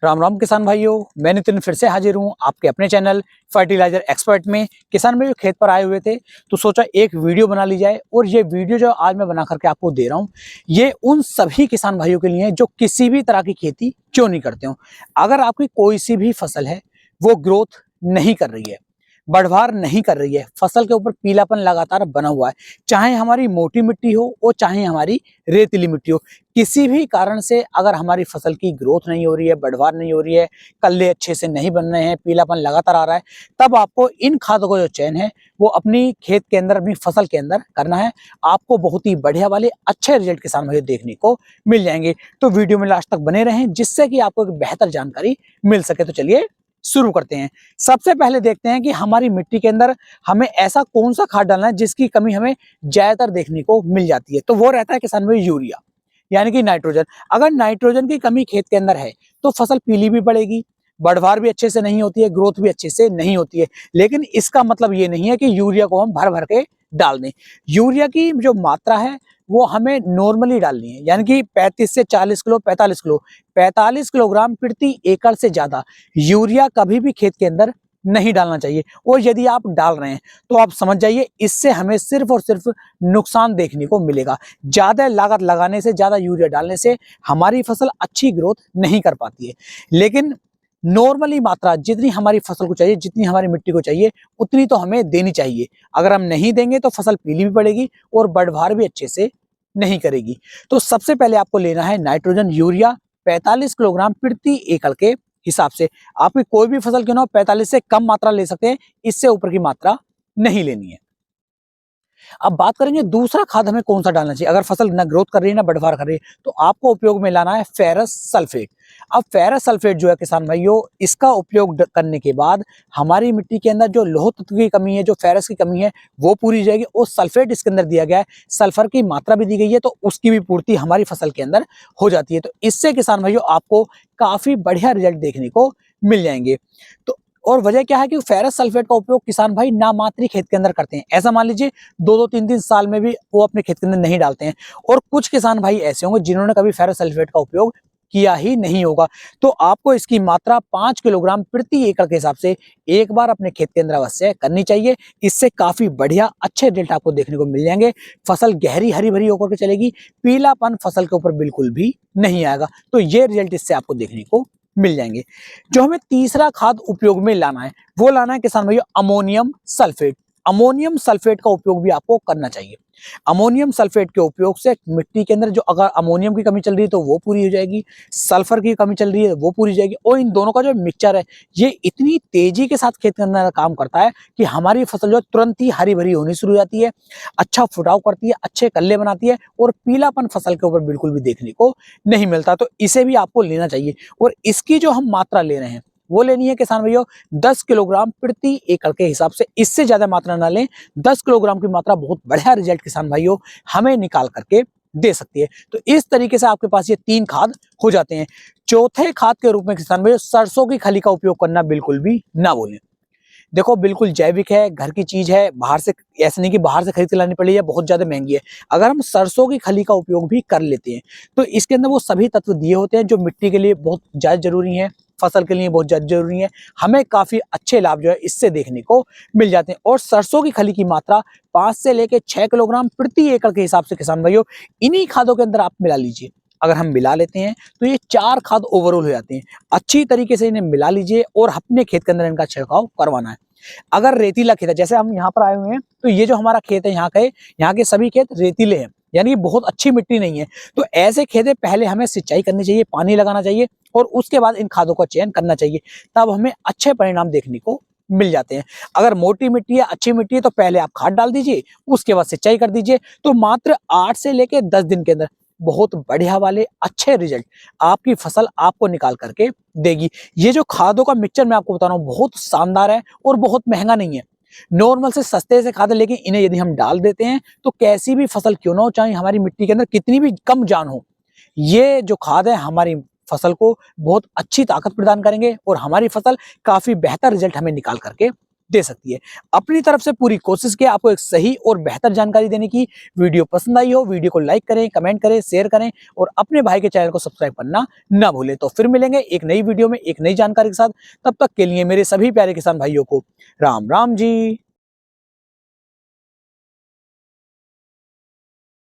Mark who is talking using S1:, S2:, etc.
S1: राम राम किसान भाइयों, मैं नितिन फिर से हाजिर हूँ आपके अपने चैनल फर्टिलाइजर एक्सपर्ट में। किसान भाइयों खेत पर आए हुए थे तो सोचा एक वीडियो बना ली जाए। और ये वीडियो जो आज मैं बना करके आपको दे रहा हूँ, ये उन सभी किसान भाइयों के लिए है जो किसी भी तरह की खेती क्यों नहीं करते हो। अगर आपकी कोई सी भी फसल है वो ग्रोथ नहीं कर रही है, बढ़वार नहीं कर रही है, फसल के ऊपर पीलापन लगातार बना हुआ है, चाहे हमारी मोटी मिट्टी हो और चाहे हमारी रेतीली मिट्टी हो, किसी भी कारण से अगर हमारी फसल की ग्रोथ नहीं हो रही है, बढ़वार नहीं हो रही है, कल्ले अच्छे से नहीं बन रहे हैं, पीलापन लगातार आ रहा है, तब आपको इन खादों का जो चयन है वो अपनी खेत के अंदर, अपनी फसल के अंदर करना है। आपको बहुत ही बढ़िया वाले अच्छे रिजल्ट किसान भाई देखने को मिल जाएंगे। तो वीडियो में लास्ट तक बने रहें जिससे कि आपको एक बेहतर जानकारी मिल सके। तो चलिए शुरू करते हैं। सबसे पहले देखते हैं कि हमारी मिट्टी के अंदर हमें ऐसा कौन सा खाद डालना है जिसकी कमी हमें ज्यादातर देखने को मिल जाती है। तो वो रहता है किसान भाई यूरिया, यानी कि नाइट्रोजन। अगर नाइट्रोजन की कमी खेत के अंदर है तो फसल पीली भी पड़ेगी, बढ़वार भी अच्छे से नहीं होती है, ग्रोथ भी अच्छे से नहीं होती है। लेकिन इसका मतलब ये नहीं है कि यूरिया को हम भर भर के डाल दें। यूरिया की जो मात्रा है वो हमें नॉर्मली डालनी है, यानी कि 35 से 40 किलो, 45 किलो, 45 किलोग्राम प्रति एकड़ से ज्यादा यूरिया कभी भी खेत के अंदर नहीं डालना चाहिए। और यदि आप डाल रहे हैं तो आप समझ जाइए इससे हमें सिर्फ और सिर्फ नुकसान देखने को मिलेगा। ज्यादा लागत लगाने से, ज्यादा यूरिया डालने से हमारी फसल अच्छी ग्रोथ नहीं कर पाती है। लेकिन नॉर्मली मात्रा जितनी हमारी फसल को चाहिए, जितनी हमारी मिट्टी को चाहिए, उतनी तो हमें देनी चाहिए। अगर हम नहीं देंगे तो फसल पीली भी पड़ेगी और बढ़वार भी अच्छे से नहीं करेगी। तो सबसे पहले आपको लेना है नाइट्रोजन यूरिया 45 किलोग्राम प्रति एकड़ के हिसाब से। आपकी कोई भी फसल क्यों ना हो, 45 से कम मात्रा ले सकते हैं, इससे ऊपर की मात्रा नहीं लेनी है। अब बात करेंगे दूसरा खाद हमें कौन सा डालना चाहिए अगर फसल ना ग्रोथ कर रही है ना बढ़वार कर रही है। तो आपको उपयोग में लाना है फेरस सल्फेट। अब फेरस सल्फेट जो है किसान भाइयों, इसका उपयोग करने के बाद हमारी मिट्टी के अंदर जो लौह तत्व की कमी है, जो फेरस की कमी है, वो पूरी हो जाएगी। और सल्फेट इसके अंदर दिया गया है, सल्फर की मात्रा भी दी गई है, तो उसकी भी पूर्ति हमारी फसल के अंदर हो जाती है। तो इससे किसान भाइयों आपको काफी बढ़िया रिजल्ट देखने को मिल जाएंगे। तो और वजह क्या है कि फेरस सल्फेट का उपयोग किसान भाई नामात्री खेत के अंदर करते हैं। ऐसा मान लीजिए 2-2, 3-3 साल में भी वो अपने खेत के अंदर नहीं डालते हैं। और कुछ किसान भाई ऐसे होंगे जिन्होंने कभी फेरस सल्फेट का उपयोग किया ही नहीं होगा। तो आपको इसकी मात्रा 5 किलोग्राम प्रति एकड़ के हिसाब से एक बार अपने खेत के अंदर अवश्य करनी चाहिए। इससे काफी बढ़िया अच्छे रिजल्ट आपको देखने को मिल जाएंगे। फसल गहरी हरी भरी होकर के चलेगी, पीलापन फसल के ऊपर बिल्कुल भी नहीं आएगा। तो ये रिजल्ट इससे आपको देखने को मिल जाएंगे। जो हमें तीसरा खाद उपयोग में लाना है वो लाना है किसान भाइयों अमोनियम सल्फेट। अमोनियम सल्फेट का उपयोग भी आपको करना चाहिए। अमोनियम सल्फेट के उपयोग से मिट्टी के अंदर जो अगर अमोनियम की कमी चल रही है तो वो पूरी हो जाएगी, सल्फर की कमी चल रही है वो पूरी हो जाएगी। और इन दोनों का जो मिक्सचर है ये इतनी तेजी के साथ खेत के अंदर काम करता है कि हमारी फसल जो तुरंत ही हरी भरी होनी शुरू हो जाती है, अच्छा फुटाव करती है, अच्छे कल्ले बनाती है, और पीलापन फसल के ऊपर बिल्कुल भी देखने को नहीं मिलता। तो इसे भी आपको लेना चाहिए। और इसकी जो हम मात्रा ले रहे हैं वो लेनी है किसान भैया 10 किलोग्राम प्रति एकड़ के हिसाब से। इससे ज्यादा मात्रा ना लें। 10 किलोग्राम की मात्रा बहुत बढ़िया रिजल्ट किसान भाइयों हमें निकाल करके दे सकती है। तो इस तरीके से आपके पास ये 3 खाद हो जाते हैं। चौथे खाद के रूप में किसान भाइयों सरसों की खली का उपयोग करना बिल्कुल भी ना भूलें। देखो बिल्कुल जैविक है, घर की चीज है, बाहर से ऐसे नहीं कि बाहर से खरीद के लानी पड़ी है, बहुत ज्यादा महंगी है। अगर हम सरसों की खली का उपयोग भी कर लेते हैं तो इसके अंदर वो सभी तत्व दिए होते हैं जो मिट्टी के लिए बहुत ज्यादा जरूरी है, फसल के लिए बहुत ज्यादा जरूरी है। हमें काफी अच्छे लाभ जो है इससे देखने को मिल जाते हैं। और सरसों की खली की मात्रा 5 से लेकर 6 किलोग्राम प्रति एकड़ के हिसाब से किसान भाइयों इन्हीं खादों के अंदर आप मिला लीजिए। अगर हम मिला लेते हैं तो ये 4 खाद ओवरऑल हो जाते हैं। अच्छी तरीके से इन्हें मिला लीजिए और अपने खेत के अंदर इनका छिड़काव करवाना है। अगर रेतीला खेत है, जैसे हम यहाँ पर आए हुए हैं तो ये जो हमारा खेत है यहाँ के सभी खेत रेतीले हैं, यानी बहुत अच्छी मिट्टी नहीं है। तो ऐसे खेत में पहले हमें सिंचाई करनी चाहिए, पानी लगाना चाहिए और उसके बाद इन खादों का चयन करना चाहिए। तब हमें अच्छे परिणाम देखने को मिल जाते हैं। अगर मोटी मिट्टी है, अच्छी मिट्टी है, तो पहले आप खाद डाल दीजिए, उसके बाद सिंचाई कर दीजिए। तो मात्र 8 से लेके 10 दिन के अंदर बहुत बढ़िया वाले अच्छे रिजल्ट आपकी फसल आपको निकाल करके देगी। ये जो खादों का मिक्सचर मैं आपको बता रहा हूँ बहुत शानदार है और बहुत महंगा नहीं है। नॉर्मल से सस्ते से खाद है, लेकिन इन्हें यदि हम डाल देते हैं तो कैसी भी फसल क्यों ना हो, चाहे हमारी मिट्टी के अंदर कितनी भी कम जान हो, ये जो खाद है हमारी फसल को बहुत अच्छी ताकत प्रदान करेंगे और हमारी फसल काफी बेहतर रिजल्ट हमें निकाल करके दे सकती है। अपनी तरफ से पूरी कोशिश की आपको एक सही और बेहतर जानकारी देने की। वीडियो पसंद आई हो, वीडियो को लाइक करें, कमेंट करें, शेयर करें और अपने भाई के चैनल को सब्सक्राइब करना ना भूलें। तो फिर मिलेंगे एक नई वीडियो में एक नई जानकारी के साथ। तब तक के लिए मेरे सभी प्यारे किसान भाइयों को राम राम जी।